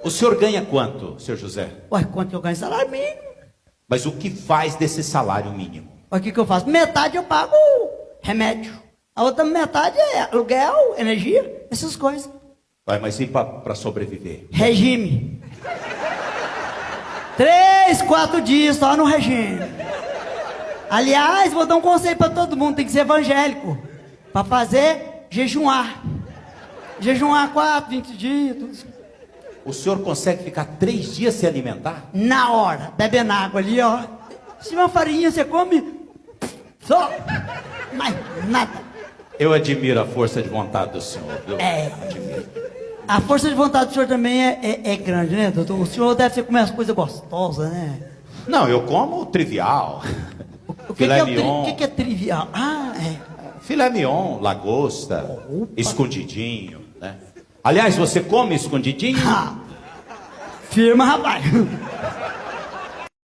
O senhor ganha quanto, senhor José? Ué, quanto eu ganho? Salário mínimo. Mas o que faz desse salário mínimo? Olha o que eu faço. Metade eu pago remédio. A outra metade é aluguel, energia, essas coisas. Vai, mas e para sobreviver? Regime. 3, 4 dias só no regime. Aliás, vou dar um conselho para todo mundo, tem que ser evangélico. Para fazer, jejuar. Jejuar 4, 20 dias, tudo isso. O senhor consegue ficar 3 dias se alimentar? Na hora, bebendo água ali, ó. Se tiver uma farinha, você come só. Mas nada. Eu admiro a força de vontade do senhor, viu? Admiro. A força de vontade do senhor também é grande, né, doutor? O senhor deve comer as coisas gostosas, né? Não, eu como o trivial. O Filé mignon. que é trivial? Ah, é. Filé mignon, lagosta, escondidinho, né? Aliás, você come escondidinho? Ah, firma, rapaz.